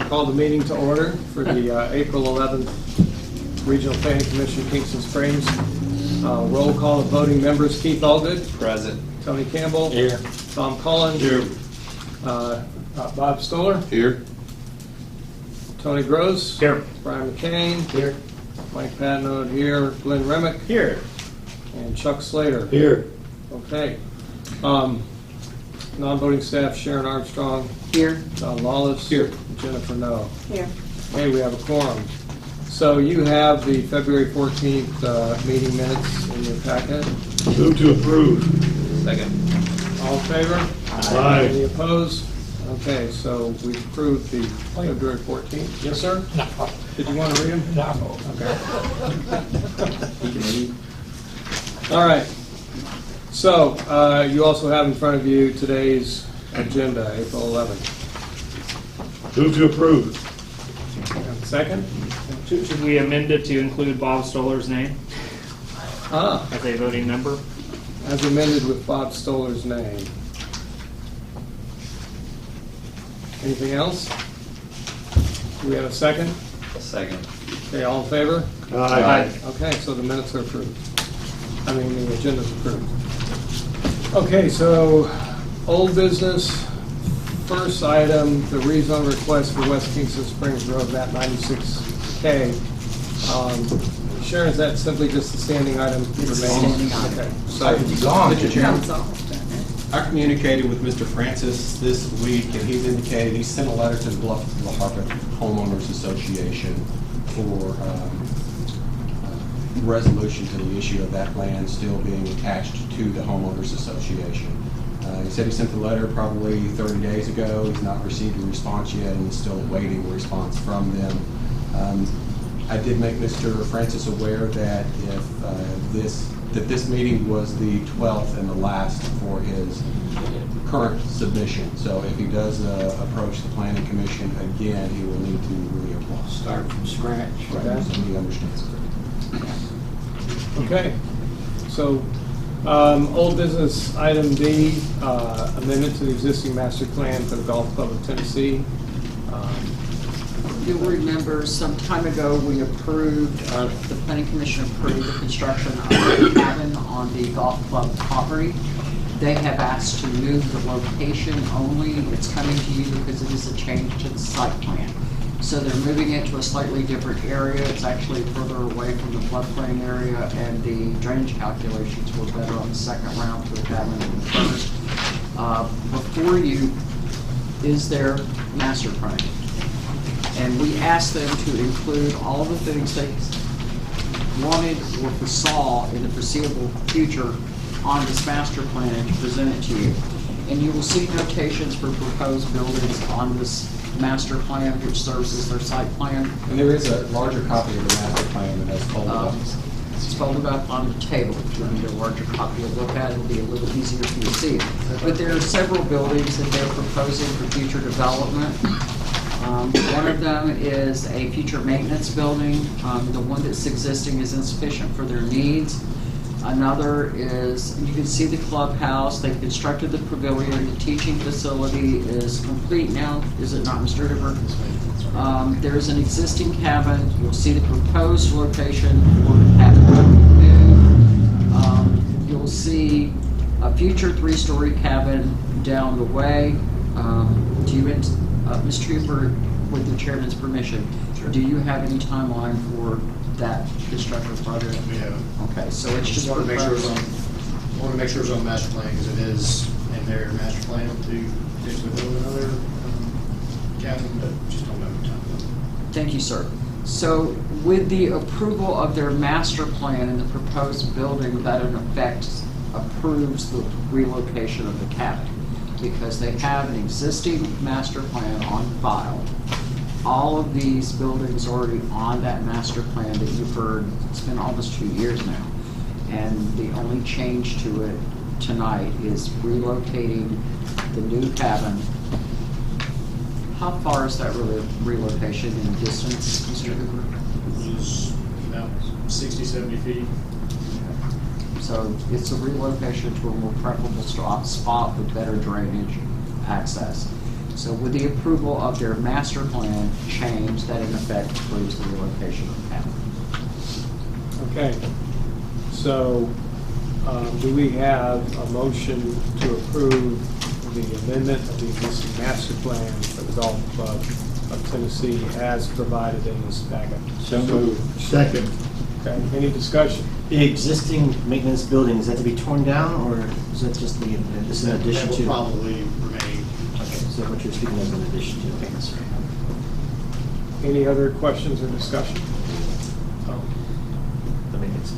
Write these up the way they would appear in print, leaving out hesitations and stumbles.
Call the meeting to order for the April 11th Regional Planning Commission, Kingston Springs. Roll call of voting members: Keith Allgood. Present. Tony Campbell. Here. Tom Cullen. Here. Bob Stoller. Here. Tony Gross. Here. Brian McCain. Here. Mike Padnode here. Glenn Remick. Here. And Chuck Slater. Here. Okay. Non-voting staff: Sharon Armstrong. Here. John Lawless. Here. Jennifer No. Here. Okay, we have a quorum. So you have the February 14th meeting minutes in your packet. Move to approve. Second. All in favor? Aye. Any opposed? Okay, so we approved the February 14th. Yes, sir? No. Did you want to read them? No. Okay. He can read. All right. So you also have in front of you today's agenda, April 11th. Move to approve. And second? Should we amend it to include Bob Stoller's name Ah, as a voting member? as amended with Bob Stoller's name. Anything else? Do we have a second? Second. Okay, all in favor? Aye. Okay, so the minutes are approved. I mean, the agenda's approved. Okay, so old business. First item, the rezone request for West Kingston Springs Road, map 96K. Sharon, is that simply just a standing item? It's a remaining? standing item. Okay, so Mr. Chairman, That's all. I communicated with Mr. Francis this week, and he's indicated he sent a letter to the Bluff La Harpeth Homeowners Association for resolution to the issue of that land still being attached to the Homeowners Association. He said he sent the letter probably 30 days ago. He's not received a response yet, and is still awaiting a response from them. I did make Mr. Francis aware that if this meeting was the 12th and the last for his current submission. So if he does approach the Planning Commission again, he will need to reapply. start from scratch. Right, so he understands. Okay, so old business item D, amendment to the existing master plan for the Golf Club of Tennessee. You'll remember some time ago, we approved, the planning commission approved the construction of a cabin on the golf club property. They have asked to move the location only. It's coming to you because it is a change to the site plan. So they're moving it to a slightly different area. It's actually further away from the floodplain area, and the drainage calculations were better on the second round for the cabin than the first. Before you is their master plan. And we asked them to include all the things they wanted or foresaw in the foreseeable future on this master plan and to present it to you. And you will see notations for proposed buildings on this master plan, which serves as their site plan. And there is a larger copy of the master plan that has folded up. It's folded up on the table. If you need a larger copy to look at, it'll be a little easier for you to see. But there are several buildings that they're proposing for future development. One of them is a future maintenance building. The one that's existing is insufficient for their needs. Another is, you can see the clubhouse. They've constructed the pavilion. The teaching facility is complete now, is it not, Mr. Hoover? There's an existing cabin. You'll see the proposed location for the cabin. You'll see a future 3-story cabin down the way. Mr. Hoover, with the chairman's permission, do you have any timeline for that construction project? We have. Okay, so it's just want to make sure it's proposed. on. Want to make sure it's on the master plan because it is in their master plan to potentially build another cabin, but just don't have the time. Thank you, sir. So with the approval of their master plan and the proposed building, that in effect approves the relocation of the cabin, because they have an existing master plan on file. All of these buildings are already on that master plan that you've heard. It's been almost 2 years now. And the only change to it tonight is relocating the new cabin. How far is that relocation in distance, Mr. Hoover? It was about 60, 70 feet. So it's a relocation to a more preferable spot with better drainage access. So with the approval of their master plan change, that in effect approves the relocation of the cabin. Okay, so do we have a motion to approve the amendment of the existing master plan for the Golf Club of Tennessee as provided in this packet? So moved. Second. Okay, any discussion? The existing maintenance building, is that to be torn down, or is that just the, this in addition That to? will probably remain. Okay, so what you're speaking is in addition to. Okay, that's right. Any other questions or discussion? Oh, The maintenance.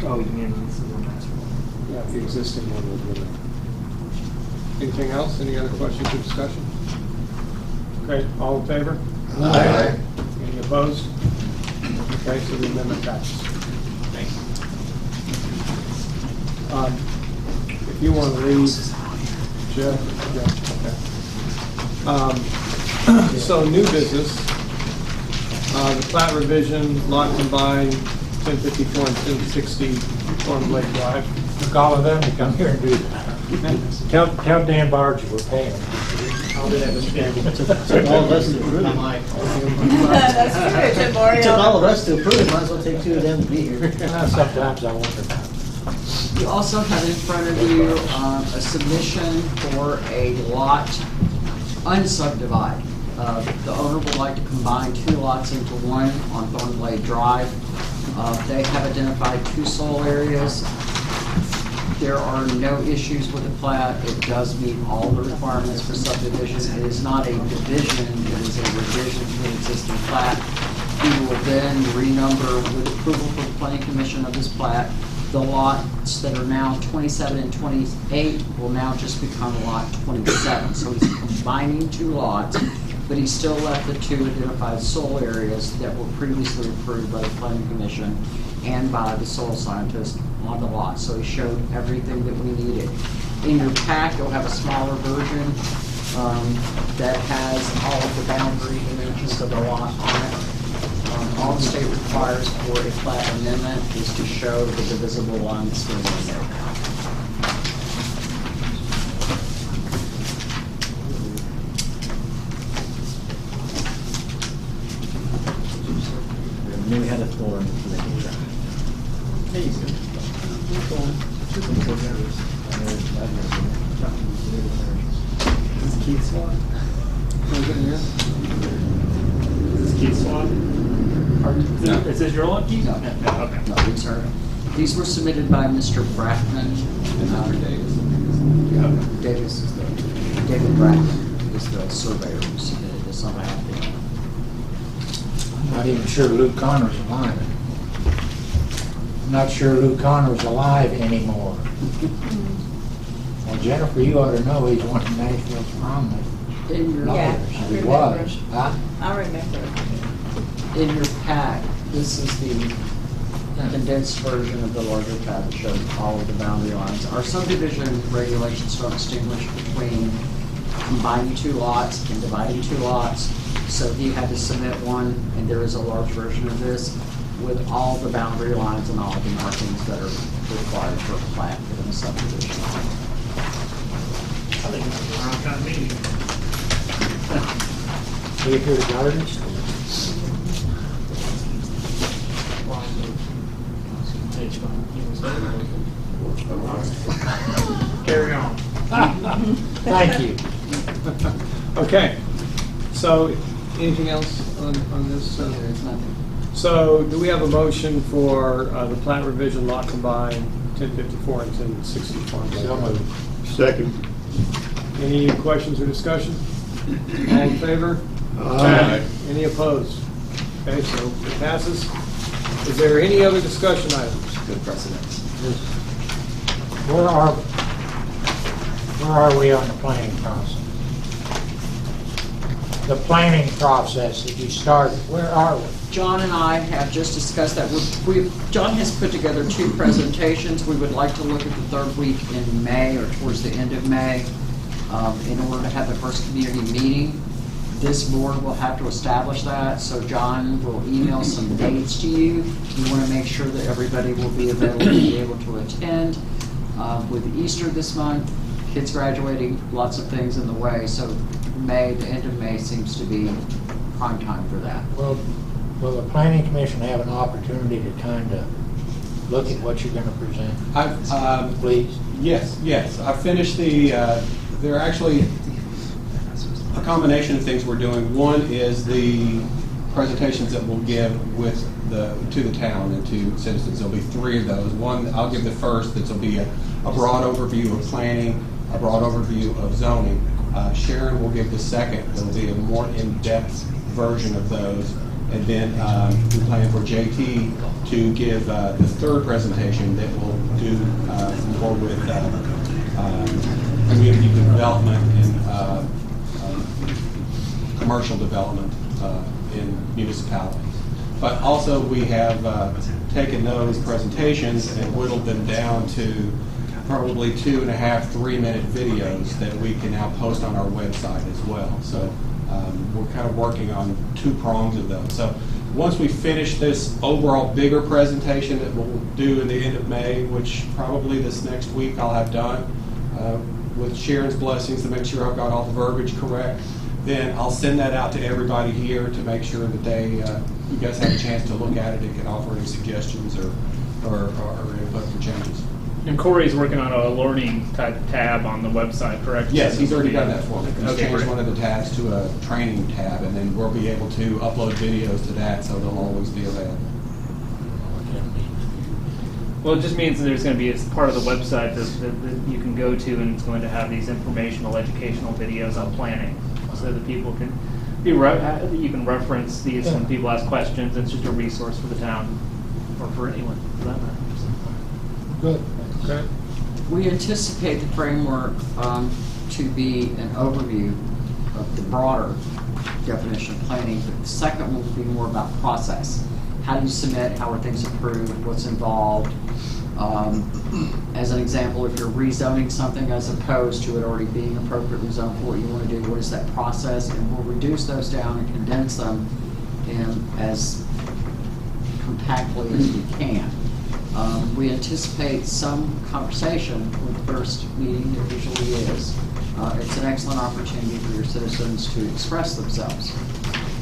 Oh, you mean this is a master one? yeah, the existing one will remain. Anything else? Any other questions or discussion? Okay, all in favor? Aye. Any opposed? Okay, so the amendment passes. Thank you. If you want to leave, Jeff, yeah, okay. So new business, the plat revision, lot combined, 1054 and 1060 Storm Lake Drive. Took all of them to come here and do that. Tell Dan Barge we're paying. I'll do that, Mr. Chairman. Took all of us to approve it. I might. That's true, Jim Mario. Took all of us to approve it, might as well take two of them to be here. Sometimes I wonder about it. You also have in front of you a submission for a lot unsubdivided. The owner would like to combine two lots into one on Thornblade Drive. They have identified two soil areas. There are no issues with the plat. It does meet all the requirements for subdivision. It is not a division, it is a revision to an existing plat. We will then renumber with approval from the planning commission of this plat. The lots that are now 27 and 28 will now just become lot 27. So he's combining two lots, but he still left the two identified soil areas that were previously approved by the planning commission and by the soil scientist on the lot. So he showed everything that we needed. In your pack, you'll have a smaller version that has all of the boundary dimensions of the lot on it. All the state requires for a plat amendment is to show the divisible lines for the area. We knew we had a thorn for the drive. Is Keith's one? Is this Keith's one? Is this your one, Keith? No. Okay. No, these were submitted by Mr. Brackman. Davis is David Brackman is the surveyor who submitted this on behalf of the owner. I'm not even sure Luke Connor's alive. I'm not sure Luke Connor's alive anymore. Well, Jennifer, you ought to know he's one of Nashville's prominent In your, Yeah. lawyers. He remember. was. Huh? I remember. in your pack, this is the condensed version of the larger pack that shows all of the boundary lines. Our subdivision regulations don't distinguish between combining two lots and dividing two lots. So he had to submit one, and there is a large version of this with all the boundary lines and all the markings that are required for a plat within a subdivision. I think it's a wrong kind of meeting. Do you hear the gardens? Carry on. Thank you. Okay, so anything else on this? There is nothing. So do we have a motion for the plat revision lot combined 1054 and 1064? So moved. Second. Any questions or discussion? All in favor? Aye. Any opposed? Okay, so it passes. Is there any other discussion items? Good precedence. Where are we on the planning process? The planning process that you started, where are we? John and I have just discussed that. John has put together two presentations. We would like to look at the third week in May or towards the end of May in order to have the first community meeting. This board will have to establish that, so John will email some dates to you. We want to make sure that everybody will be available to be able to attend. With Easter this month kids graduating, lots of things in the way, so May, the end of May seems to be prime time for that. Well, will the planning commission have an opportunity to kind of look at what you're gonna present, I've, please? yes, I finished the, there are actually a combination of things we're doing. One is the presentations that we'll give to the town and to citizens. There'll be 3 of those. One, I'll give the first, that'll be a broad overview of planning, a broad overview of zoning. Sharon will give the second, that'll be a more in-depth version of those. And then we plan for JT to give the third presentation that will do more with community development and commercial development in municipalities. But also we have taken those presentations and whittled them down to probably 2.5, 3-minute videos that we can now post on our website as well. So we're kind of working on 2 prongs of those. So once we finish this overall bigger presentation that we'll do in the end of May, which probably this next week I'll have done with Sharon's blessings to make sure I've got all the verbiage correct, then I'll send that out to everybody here to make sure that you guys have a chance to look at it and can offer any suggestions or input for changes. And Corey's working on a learning type tab on the website, correct? Yes, he's already done that for me. He's Okay, changed great. one of the tabs to a training tab, and then we'll be able to upload videos to that, so they'll always be available. Well, it just means that there's going to be a part of the website that you can go to, and it's going to have these informational, educational videos on planning, so that people can you can reference these when people ask questions. It's just a resource for the town, or for anyone for that matter. Good. Okay. We anticipate the framework to be an overview of the broader definition of planning, but the second will be more about process. How do you submit? How are things approved? What's involved? As an example, if you're rezoning something as opposed to it already being appropriately zoned for what you want to do, what is that process? And we'll reduce those down and condense them in as compactly as we can. We anticipate some conversation with the first meeting, it usually is. It's an excellent opportunity for your citizens to express themselves.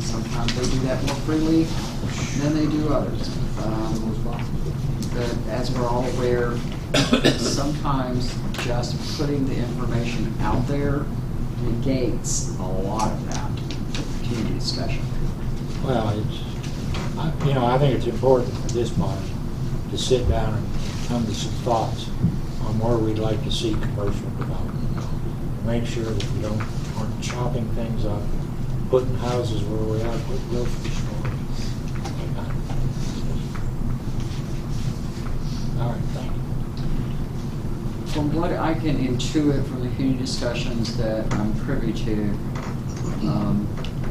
Sometimes they do that more freely than they do others. But as we're all aware, sometimes just putting the information out there negates a lot of that community discussion. Well, I think it's important for this body to sit down and come to some thoughts on where we'd like to see commercial development. Make sure that we aren't chopping things up, putting houses where we are, putting grocery stores. All right, thank you. From what I can intuit from the community discussions that I'm privy to,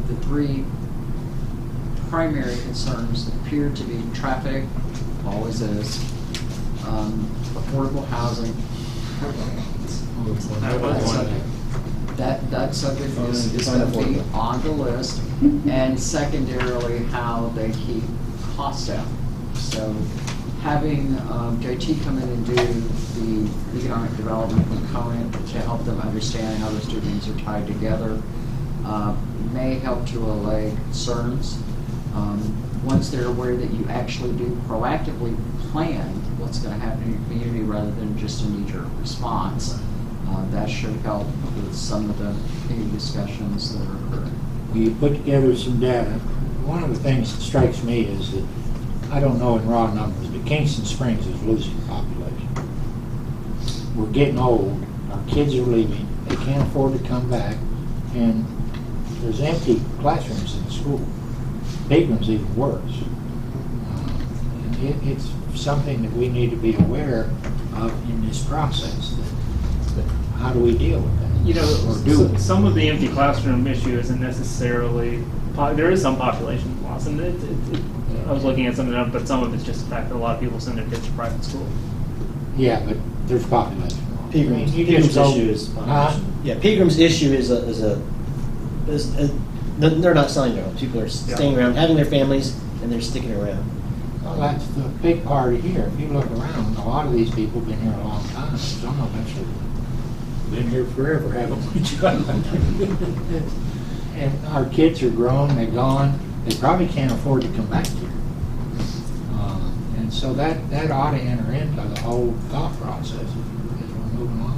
the 3 primary concerns appear to be traffic, always is, affordable housing. That subject is going to be on the list, and secondarily, how they keep costs down. So having JT come in and do the economic development component to help them understand how those 2 things are tied together may help to allay concerns. Once they're aware that you actually do proactively plan what's going to happen in your community rather than just a knee-jerk response, that should help with some of the community discussions that are occurring. You put together some data. One of the things that strikes me is that, I don't know in raw numbers, but Kingston Springs is losing population. We're getting old, our kids are leaving, they can't afford to come back, and there's empty classrooms in the school. Pigram's even worse. And it's something that we need to be aware of in this process. That how do we deal with that? You know, Or do we? some of the empty classroom issue isn't necessarily, there is some population loss, and I was looking at some of them, but some of it's just the fact that a lot of people send their kids to private school. Yeah, but there's population. Pilgrim's You just don't- issue is Huh? Yeah, Pilgrim's issue is they're not selling their homes. People are staying around, having their families, and they're sticking around. Well, that's the big part of here. If you look around, a lot of these people have been here a long time. Some of them actually Been here forever, haven't we, John? And our kids are grown, they're gone, they probably can't afford to come back here. And so that ought to enter into the whole thought process as we're moving on.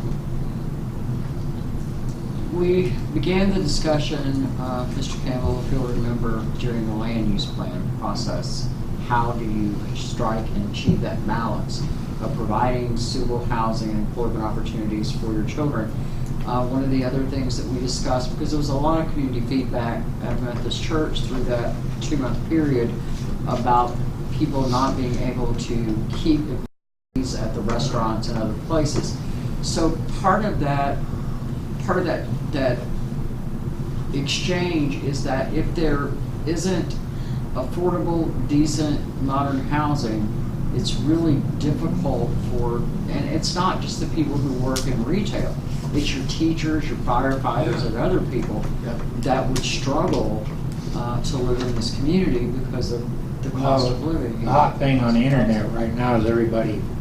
We began the discussion, Mr. Campbell, if you'll remember, during the land use plan process. How do you strike and achieve that balance of providing suitable housing and employment opportunities for your children? One of the other things that we discussed, because there was a lot of community feedback at Methodist Church through that 2-month period about people not being able to keep employees at the restaurants and other places. So part of that exchange is that if there isn't affordable, decent, modern housing, it's really difficult and it's not just the people who work in retail, it's your teachers, your firefighters, and other people that would struggle to live in this community because of the cost of living. The hot thing on the internet right now is the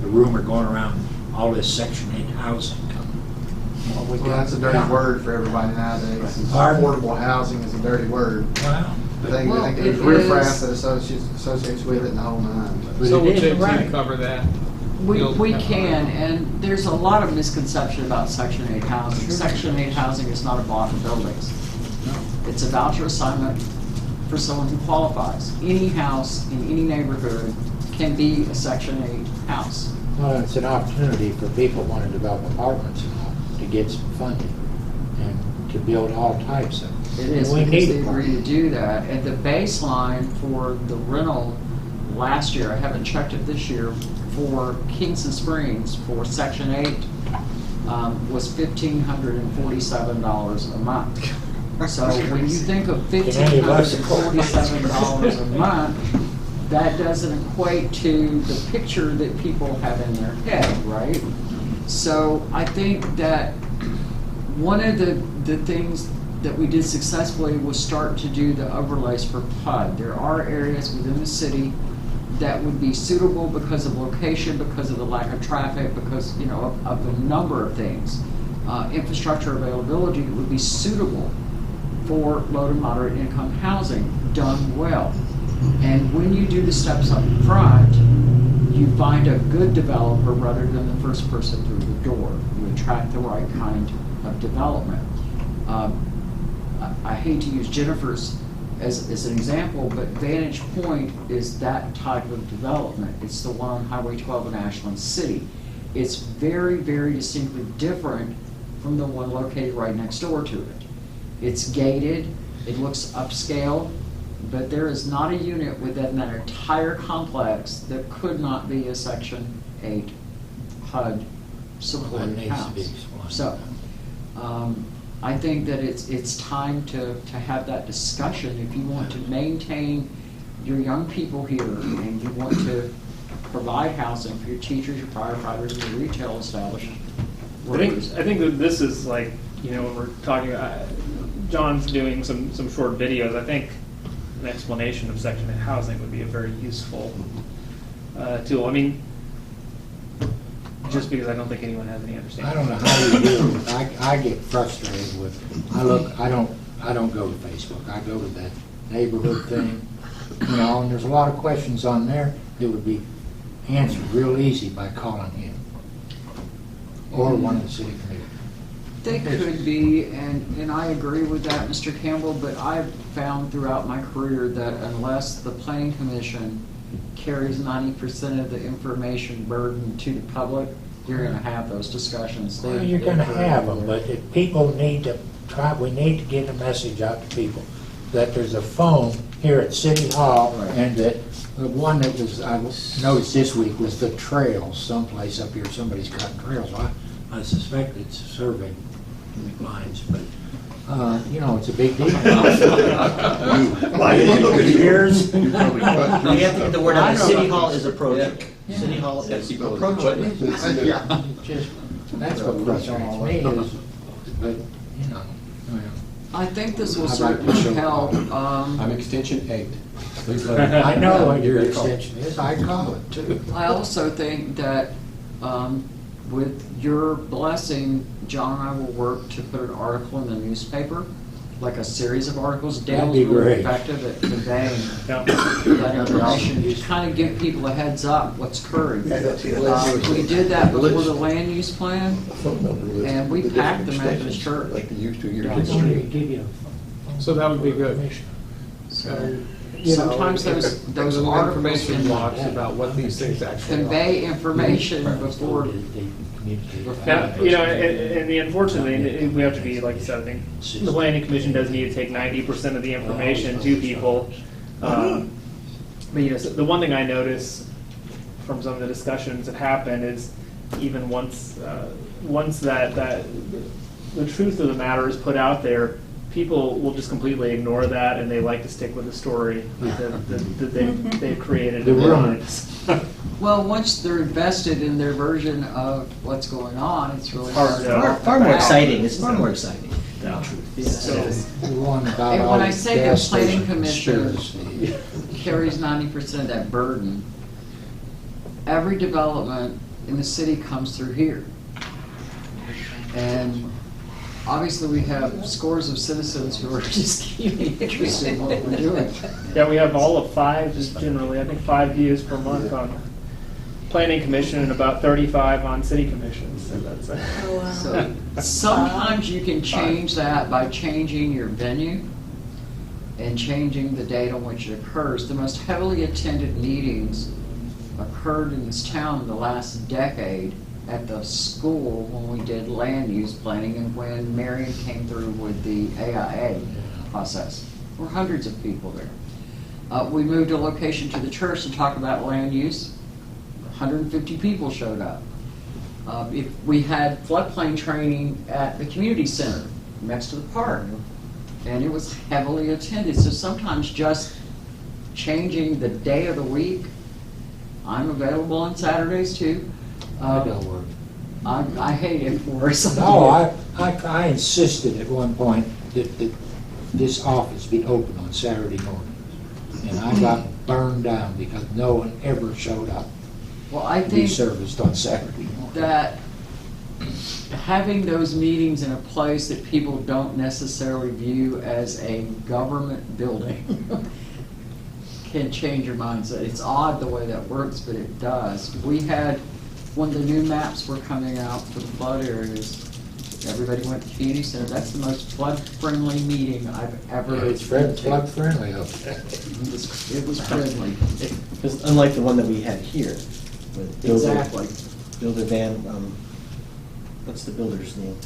rumor going around, all this Section 8 housing coming. Well, that's a dirty word for everybody nowadays. Pardon? Affordable housing is a dirty word. Wow. I think there's it riffraff is- that associates with it and the whole nine. But So it we'll is change right. to cover that. We can, and there's a lot of misconception about Section 8 housing. Sure. Section 8 housing is not a block of buildings. It's a voucher assignment for someone who qualifies. Any house in any neighborhood can be a Section 8 house. Well, it's an opportunity for people who want to develop apartments and all to get some funding and to build all types of. It is, We because need they agree to apartments. do that. And the baseline for the rental last year, I haven't checked it this year, for Kingston Springs for Section 8 was $1,547 a month. So when you think of $1,547 a month, that doesn't equate to the picture that people have in their head, right? So I think that one of the things that we did successfully was start to do the overlays for PUD. There are areas within the city that would be suitable because of location, because of the lack of traffic, because, of a number of things. Infrastructure availability that would be suitable for low to moderate income housing done well. And when you do the steps up front, you find a good developer rather than the first person through the door. You attract the right kind of development. I hate to use Jennifer's as an example, but Vantage Point is that type of development. It's the one on Highway 12 in Ashland City. It's very, very distinctly different from the one located right next door to it. It's gated, it looks upscale, but there is not a unit within that entire complex that could not be a Section 8 HUD supported That needs to house. be explained. So, I think that it's time to have that discussion. If you want to maintain your young people here and you want to provide housing for your teachers, your firefighters, and your retail establishment. I think that this is like, when we're talking, John's doing some short videos. I think an explanation of Section 8 housing would be a very useful tool. I mean, just because I don't think anyone has any understanding. I don't know how you do it. I get frustrated with, I don't go to Facebook. I go to that neighborhood thing, and there's a lot of questions on there that would be answered real easy by calling him or one of the city committee. They could be, and I agree with that, Mr. Campbell, but I've found throughout my career that unless the Planning Commission carries 90% of the information burden to the public, you're going to have those discussions. Well, you're going to have them, but if people need to try, we need to get a message out to people that there's a phone here at City Hall, Right. and that the one that was, I noticed this week, was the trails, someplace up here, somebody's cutting trails. I suspect it's survey lines, but, it's a big deal. Years. You have to get the word I out. don't City know. Hall is approaching. City Hall is approaching. Just, that's what frustrates me is, but, well. I think this will I'd like to certainly show- help. I'm extension 8. Please let me- I know what your extension is, I call it too. I also think that With your blessing, John and I will work to put an article in the newspaper, like a series of articles. That'd Dale's be really great. effective at conveying Yeah. that information, to kind of give people a heads up what's occurring. Yeah, that's it. We did that before the List. land use plan, Phone number list. and we The packed different them at the extensions, church. Like they used to years Down the ago. street. Give you So that would be good. So You know, sometimes those little articles information can blocks about what these things actually are. convey information before. Now, you know, and the unfortunate thing, we have to be, like you said, I think the planning commission does need to take 90% of the information to people. But, you know, so the one thing I notice from some of the discussions that happen is even once that the truth of the matter is put out there, people will just completely ignore that, and they like to stick with the story that they've created in their minds. Well, once they're invested in their version of what's going on, it's really Hard hard to- to. Far more exciting, it's far more exciting. Yeah. So, The one about And all when the I say the gas planning station commission conspiracy. carries 90% of that burden, every development in the city comes through here. And obviously, we have scores of citizens who are just keenly interested in what we're doing. Yeah, we have all of 5, is generally, I think 5 views per month on planning commission and about 35 on city commissions. So that's So sometimes you can change that by changing your venue and changing the date on which it occurs. The most heavily attended meetings occurred in this town in the last decade at the school when we did land use planning and when Marion came through with the AIA process. There were hundreds of people there. We moved a location to the church to talk about land use. 150 people showed up. If we had floodplain training at the community center next to the park, and it was heavily attended. So sometimes just changing the day of the week. I'm available on Saturdays too. That don't work. I hate it for us. No, I insisted at one point that this office be open on Saturday mornings. And I got burned down because no one ever showed up Well, I to be think serviced on Saturday morning. that having those meetings in a place that people don't necessarily view as a government building can change your mindset. It's odd the way that works, but it does. We had, when the new maps were coming out for the flood areas, everybody went to the community center. That's the most flood-friendly meeting I've ever. It's flood friendly up there. It was friendly. because unlike the one that we had here, with Builder, Exactly. Builder Van, what's the builder's name?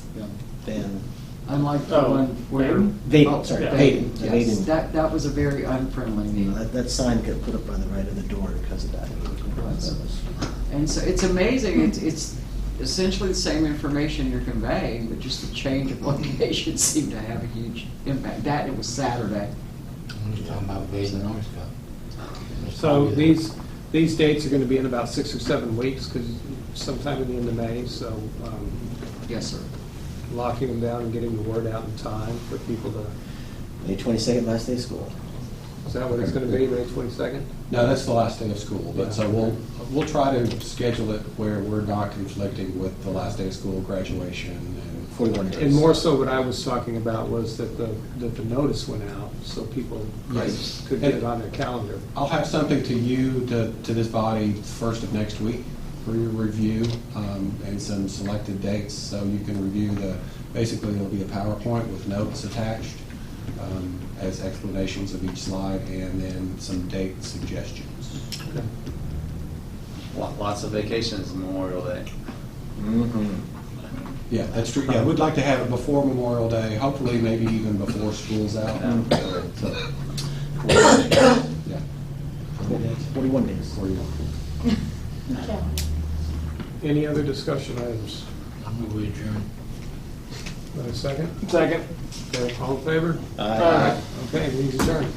Van, Unlike the Oh, one where. Vaden, Oh, sorry, yeah. Vaden, Yes, Vaden. that was a very unfriendly You meeting. know, that sign got put up by the right of the door because of that. And so it's amazing, it's essentially the same information you're conveying, but just the change of location seemed to have a huge impact. That, it was Saturday. You're talking about Vaden North So these dates are going to be in about 6 or 7 weeks, because sometime at the end of May, so Yes, sir. locking them down and getting the word out in time for people to, May 22nd, last day of school. is that what it's going to be, May 22nd? No, that's the last day of school, but so we'll try to schedule it where we're not conflicting with the last day of school, graduation, and 41 days. And more so what I was talking about was that the notice went out, so people Yes. could get it on their calendar. I'll have something to you, to this body, first of next week for your review, and some selected dates, so you can review basically there'll be a PowerPoint with notes attached, as explanations of each slide, and then some date suggestions. Lots of vacations Memorial Day. Yeah, that's true. Yeah, we'd like to have it before Memorial Day, hopefully maybe even before school's out. So, yeah, 41 days. 41. Any other discussion items? I'm going to adjourn. Want a second? Second. Okay, all in favor? Aye. Okay, meeting's adjourned.